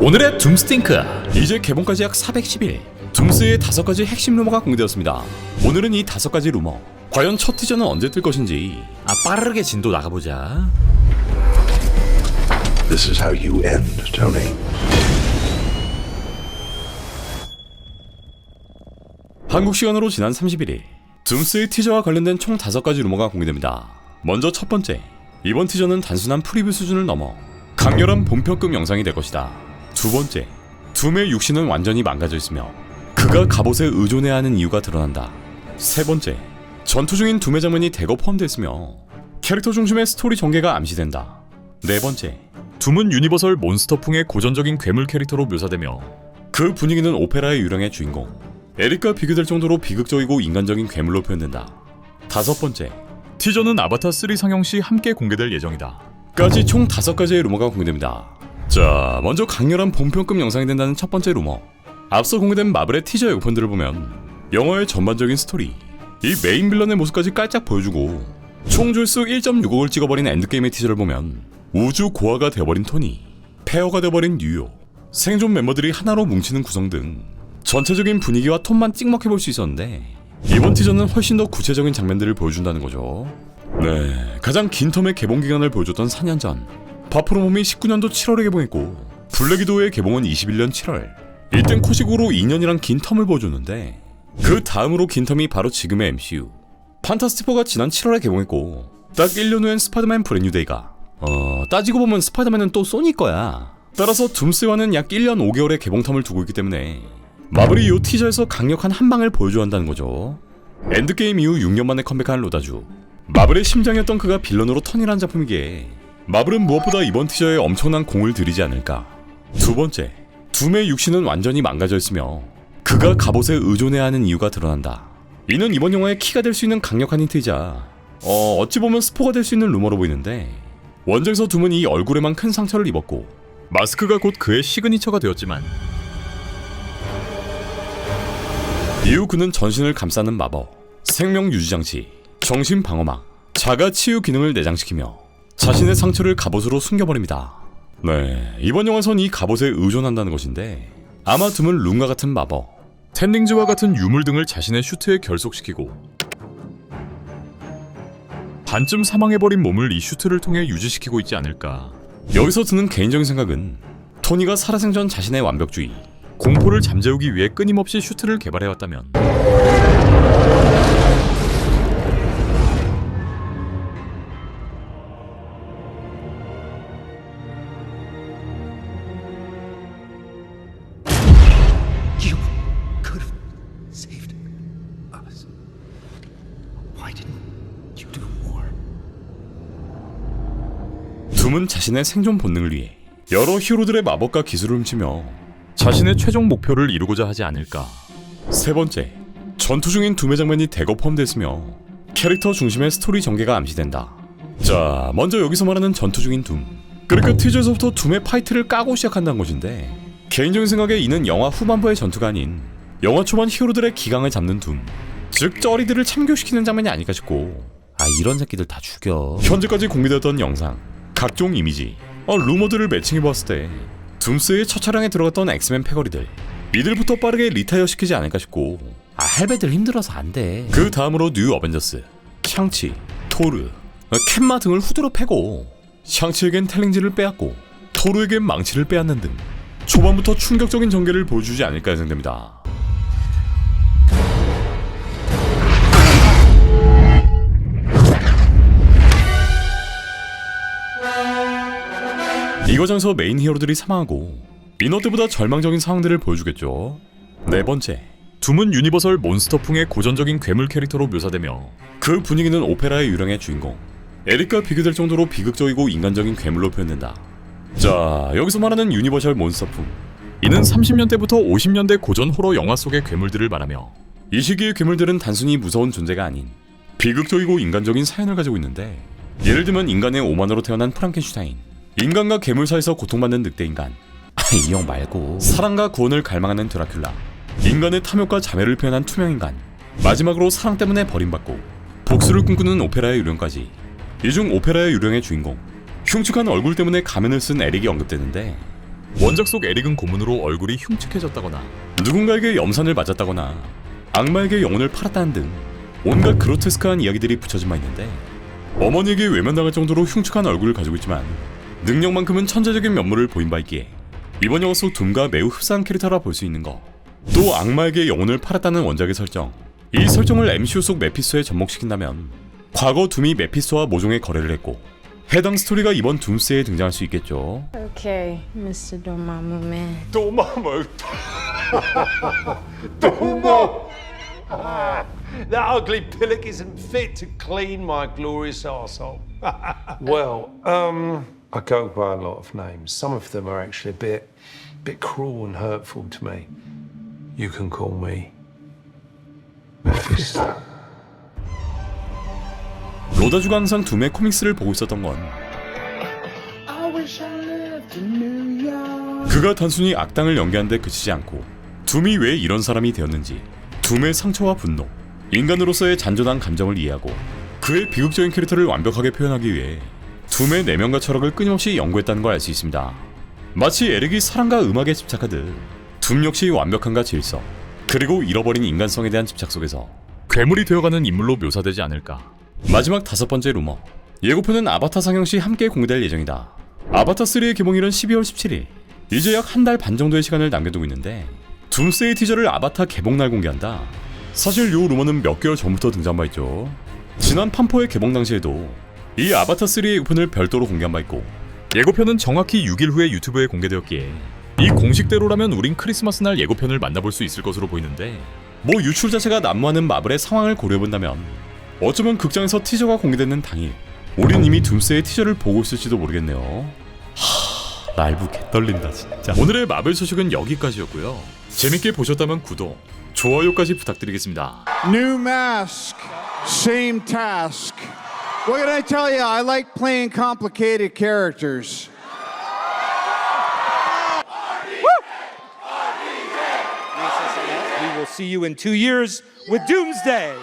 오늘의 둠스팅크, 이제 개봉까지 약 410일, 둠스의 5가지 핵심 루머가 공개되었습니다. 오늘은 이 5가지 루머, 과연 첫 티저는 언제 뜰 것인지 빠르게 진도 나가보자. This is how you end, Tony. 한국 시간으로 지난 31일, 둠스의 티저와 관련된 총 5가지 루머가 공개됩니다. 먼저 첫 번째, 이번 티저는 단순한 프리뷰 수준을 넘어 강렬한 본편급 영상이 될 것이다. 두 번째, 둠의 육신은 완전히 망가져 있으며 그가 갑옷에 의존해야 하는 이유가 드러난다. 세 번째, 전투 중인 둠의 장면이 대거 포함되어 있으며 캐릭터 중심의 스토리 전개가 암시된다. 네 번째, 둠은 유니버설 몬스터풍의 고전적인 괴물 캐릭터로 묘사되며 그 분위기는 오페라의 유령의 주인공 에릭과 비교될 정도로 비극적이고 인간적인 괴물로 표현된다. 다섯 번째, 티저는 아바타 3 상영 시 함께 공개될 예정이다. 까지 총 5가지의 루머가 공개됩니다. 자, 먼저 강렬한 본편급 영상이 된다는 첫 번째 루머. 앞서 공개된 마블의 티저 예고편들을 보면 영화의 전반적인 스토리, 이 메인 빌런의 모습까지 깔짝 보여주고 총 조회수 1.65을 찍어버린 엔드게임의 티저를 보면 우주 고아가 되어버린 토니, 폐허가 되어버린 뉴욕, 생존 멤버들이 하나로 뭉치는 구성 등 전체적인 분위기와 톤만 찍먹해 볼 수 있었는데 이번 티저는 훨씬 더 구체적인 장면들을 보여준다는 거죠. 네, 가장 긴 텀의 개봉 기간을 보여줬던 4년 전, 파프로몸이 19년도 7월에 개봉했고 블랙위도우의 개봉은 21년 7월. 이땐 코식으로 2년이란 긴 텀을 보여줬는데 그 다음으로 긴 텀이 바로 지금의 MCU. 판타스티포가 지난 7월에 개봉했고 딱 1년 후엔 스파이더맨 브랜뉴데이가 따지고 보면 스파이더맨은 또 소니 거야. 따라서 둠스와는 약 1년 5개월의 개봉 텀을 두고 있기 때문에 마블이 이 티저에서 강력한 한방을 보여줘야 한다는 거죠. 엔드게임 이후 6년 만에 컴백한 로다주, 마블의 심장이었던 그가 빌런으로 턴이라는 작품이기에 마블은 무엇보다 이번 티저에 엄청난 공을 들이지 않을까. 두 번째, 둠의 육신은 완전히 망가져 있으며 그가 갑옷에 의존해야 하는 이유가 드러난다. 이는 이번 영화의 키가 될 수 있는 강력한 힌트이자 어찌 보면 스포가 될 수 있는 루머로 보이는데, 원작에서 둠은 이 얼굴에만 큰 상처를 입었고 마스크가 곧 그의 시그니처가 되었지만 이후 그는 전신을 감싸는 마법, 생명 유지장치, 정신 방어막, 자가 치유 기능을 내장시키며 자신의 상처를 갑옷으로 숨겨버립니다. 네, 이번 영화에선 이 갑옷에 의존한다는 것인데 아마 둠은 룸과 같은 마법, 텐딩즈와 같은 유물 등을 자신의 슈트에 결속시키고 반쯤 사망해버린 몸을 이 슈트를 통해 유지시키고 있지 않을까. 여기서 드는 개인적인 생각은 토니가 살아생전 자신의 완벽주의, 공포를 잠재우기 위해 끊임없이 슈트를 개발해왔다면 You could have saved us. Why didn't you do more? 둠은 자신의 생존 본능을 위해 여러 히어로들의 마법과 기술을 훔치며 자신의 최종 목표를 이루고자 하지 않을까. 세 번째, 전투 중인 둠의 장면이 대거 포함됐으며 캐릭터 중심의 스토리 전개가 암시된다. 자, 먼저 여기서 말하는 전투 중인 둠, 그러니까 티저에서부터 둠의 파이트를 까고 시작한다는 것인데 개인적인 생각에 이는 영화 후반부의 전투가 아닌 영화 초반 히어로들의 기강을 잡는 둠, 즉 쩌리들을 참교시키는 장면이 아닐까 싶고, 이런 새끼들 다 죽여. 현재까지 공개되었던 영상, 각종 이미지, 루머들을 매칭해보았을 때 둠스의 첫 차량에 들어갔던 엑스맨 패거리들, 이들부터 빠르게 리타이어 시키지 않을까 싶고, 할배들 힘들어서 안돼. 그 다음으로 뉴 어벤져스, 샹치, 토르, 캔마 등을 후드로 패고 샹치에겐 텔링지를 빼앗고 토르에겐 망치를 빼앗는 등 초반부터 충격적인 전개를 보여주지 않을까 예상됩니다. 이 과정에서 메인 히어로들이 사망하고 인어 때보다 절망적인 상황들을 보여주겠죠. 네 번째, 둠은 유니버설 몬스터풍의 고전적인 괴물 캐릭터로 묘사되며 그 분위기는 오페라의 유령의 주인공 에릭과 비교될 정도로 비극적이고 인간적인 괴물로 표현된다. 자, 여기서 말하는 유니버설 몬스터풍, 이는 30년대부터 50년대 고전 호러 영화 속의 괴물들을 말하며 이 시기의 괴물들은 단순히 무서운 존재가 아닌 비극적이고 인간적인 사연을 가지고 있는데, 예를 들면 인간의 오만으로 태어난 프랑켄슈타인, 인간과 괴물 사이에서 고통받는 늑대인간, 이 형 말고 사랑과 구원을 갈망하는 드라큘라, 인간의 탐욕과 자매를 표현한 투명인간, 마지막으로 사랑 때문에 버림받고 복수를 꿈꾸는 오페라의 유령까지. 이 중 오페라의 유령의 주인공, 흉측한 얼굴 때문에 가면을 쓴 에릭이 언급되는데 원작 속 에릭은 고문으로 얼굴이 흉측해졌다거나 누군가에게 염산을 맞았다거나 악마에게 영혼을 팔았다는 등 온갖 그로테스크한 이야기들이 붙여진 바 있는데 어머니에게 외면당할 정도로 흉측한 얼굴을 가지고 있지만 능력만큼은 천재적인 면모를 보인 바 있기에 이번 영화 속 둠과 매우 흡사한 캐릭터라 볼 수 있는 거. 또 악마에게 영혼을 팔았다는 원작의 설정, 이 설정을 MCU 속 메피스토에 접목시킨다면 과거 둠이 메피스토와 모종의 거래를 했고 해당 스토리가 이번 둠스에 등장할 수 있겠죠. Okay, Mr. Dormammu man. Dormammu. Dormammu. That ugly pillock isn't fit to clean my glorious arsehole. Well, I go by a lot of names. Some of them are actually a bit cruel and hurtful to me. You can call me Mephisto. 로다주가 항상 둠의 코믹스를 보고 있었던 건 그가 단순히 악당을 연기한 데 그치지 않고 둠이 왜 이런 사람이 되었는지, 둠의 상처와 분노, 인간으로서의 잔존한 감정을 이해하고 그의 비극적인 캐릭터를 완벽하게 표현하기 위해 둠의 내면과 철학을 끊임없이 연구했다는 걸 알 수 있습니다. 마치 에릭이 사랑과 음악에 집착하듯 둠 역시 완벽함과 질서, 그리고 잃어버린 인간성에 대한 집착 속에서 괴물이 되어가는 인물로 묘사되지 않을까. 마지막 5번째 루머, 예고편은 아바타 상영 시 함께 공개될 예정이다. 아바타 3의 개봉일은 12월 17일, 이제 약 한 달 반 정도의 시간을 남겨두고 있는데 둠스데이 티저를 아바타 개봉날 공개한다. 사실 요 루머는 몇 개월 전부터 등장 바 있죠. 지난 판포의 개봉 당시에도 이 아바타 3의 예고편을 별도로 공개한 바 있고, 예고편은 정확히 6일 후에 유튜브에 공개되었기에 이 공식대로라면 우린 크리스마스 날 예고편을 만나볼 수 있을 것으로 보이는데, 뭐 유출 자체가 난무하는 마블의 상황을 고려해본다면 어쩌면 극장에서 티저가 공개되는 당일 우린 이미 둠스의 티저를 보고 있을지도 모르겠네요. 라이브 개떨린다 진짜. 오늘의 마블 소식은 여기까지였고요. 재밌게 보셨다면 구독, 좋아요까지 부탁드리겠습니다. New mask, same task. What can I tell you? I like playing complicated characters. We will see you in 2 years with Doomsday.